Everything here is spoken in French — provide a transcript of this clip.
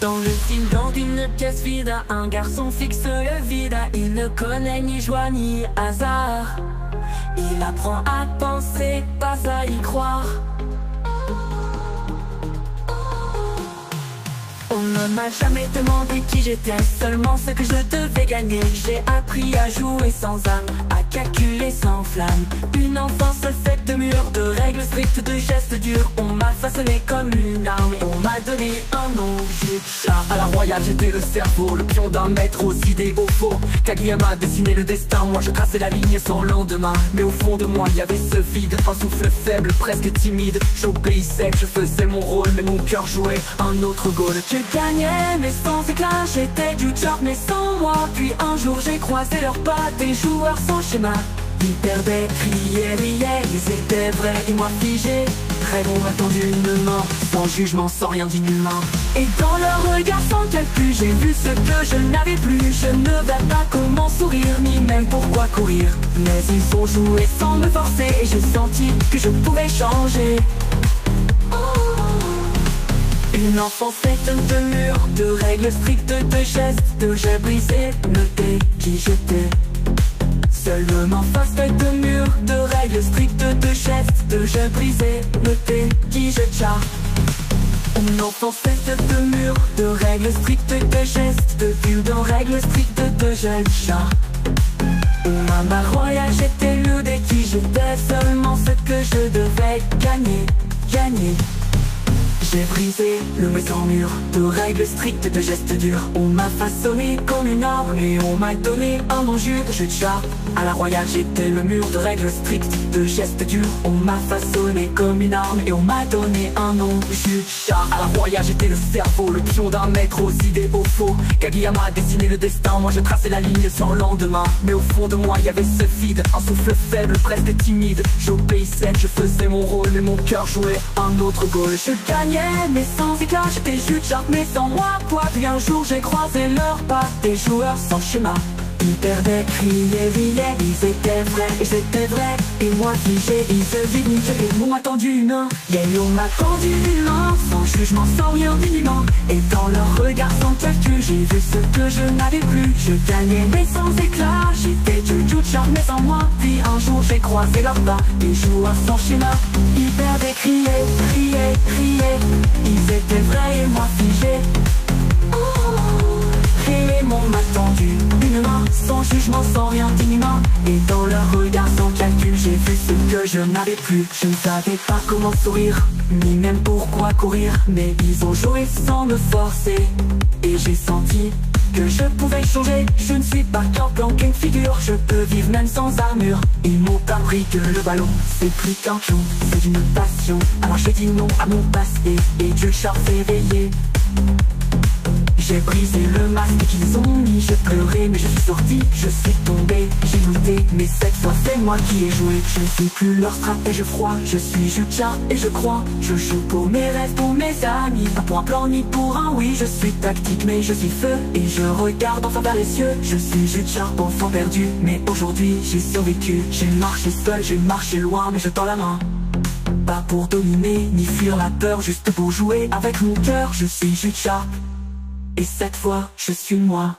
Dans le film, dans une pièce vide, un garçon fixe le vide. Il ne connaît ni joie ni hasard. Il apprend à penser, pas à y croire. On ne m'a jamais demandé qui j'étais, seulement ce que je devais gagner. J'ai appris à jouer sans âme, à calculer sans flamme. Une enfance faite de murs, de règles strictes, de gestes durs. On m'a façonné comme une arme et on m'a donné un nom. À la royale j'étais le cerveau, le pion d'un maître aux idées au faux. Kaguya m'a dessiné le destin, moi je traçais la ligne sans lendemain. Mais au fond de moi il y avait ce vide, un souffle faible, presque timide. J'obéissais, je faisais mon rôle, mais mon cœur jouait un autre goal. Je gagnais mais sans éclat, j'étais du job mais sans moi. Puis un jour j'ai croisé leurs pas, des joueurs sans schéma. Ils perdaient, criaient, riaient, ils étaient vrais et moi figé. Rêve ont attendu une mort, sans jugement, sans rien d'inhumain. Et dans leur regard sans calcul, j'ai vu ce que je n'avais plus. Je ne vais pas comment sourire, ni même pourquoi courir. Mais ils ont joué sans me forcer et j'ai senti que je pouvais changer. Une enfance faite de murs, de règles strictes, de gestes, de jeux brisés, noter qui j'étais. Seulement face faite de murs, de règles strictes, de gestes, de jeux brisés, noter qui je tcha. Une enfance faite de murs, de règles strictes, de gestes, de vues, de règles strictes, de jeux tcha. Maman royale, j'étais le dé qui j'étais, seulement ce que je devais gagner, gagner. J'ai brisé le méchant mur, de règles strictes, de gestes durs. On m'a façonné comme une arme et on m'a donné un nom juste. Je tcha. À la royale j'étais le mur, de règles strictes, de gestes durs. On m'a façonné comme une arme et on m'a donné un nom juste. À la royale j'étais le cerveau, le pion d'un maître aux idées au faux. Kaguya m'a dessiné le destin, moi je traçais la ligne sans lendemain. Mais au fond de moi il y avait ce vide, un souffle faible, presque timide. J'obéissais, je faisais mon rôle, mais mon cœur jouait un autre goal. Je gagnais mais sans éclat, j'étais juste sharp mais sans moi. Quoi, puis un jour j'ai croisé leurs pas, des joueurs sans schéma. Ils perdaient, criaient, riaient, ils étaient vrais et j'étais vrai. Et moi figé, ils se vident, ils m'ont attendu une heure. Yeah, on m'a tendu une main, sans jugement, sans rien d'inhumain. Et dans leur regard sans calcul, j'ai vu ce que je n'avais plus. Je gagnais mais sans éclat, j'étais du tout sharp mais sans moi. Puis un jour j'ai croisé leurs pas, des joueurs sans schéma. Ils perdaient, criaient, riaient, riaient, ils étaient vrais et moi figé. Et m'ont attendu une main, sans jugement, sans rien d'inhumain. Et dans leur regard sans calcul, j'ai vu ce que je n'avais plus. Je ne savais pas comment sourire, ni même pourquoi courir. Mais ils ont joué sans me forcer, et j'ai senti que je pouvais changer. Je ne suis pas qu'un plan, qu'une figure. Je peux vivre même sans armure. Ils m'ont appris que le ballon c'est plus qu'un clou, c'est une passion. Alors j'ai dit non à mon passé, et Dieu char fait veiller. J'ai brisé le masque qu'ils ont mis, je pleurais mais je suis sorti, je suis tombé, j'ai douté, mais cette fois c'est moi qui ai joué. Je ne suis plus leur stratège froid, je suis Jutcha et je crois. Je joue pour mes rêves, pour mes amis, pas pour un plan ni pour un oui. Je suis tactique mais je suis feu, et je regarde enfin vers les cieux. Je suis Jutcha, enfant perdu, mais aujourd'hui j'ai survécu. J'ai marché seul, j'ai marché loin, mais je tends la main. Pas pour dominer, ni fuir la peur, juste pour jouer avec mon cœur. Je suis Jutcha, et cette fois, je suis moi.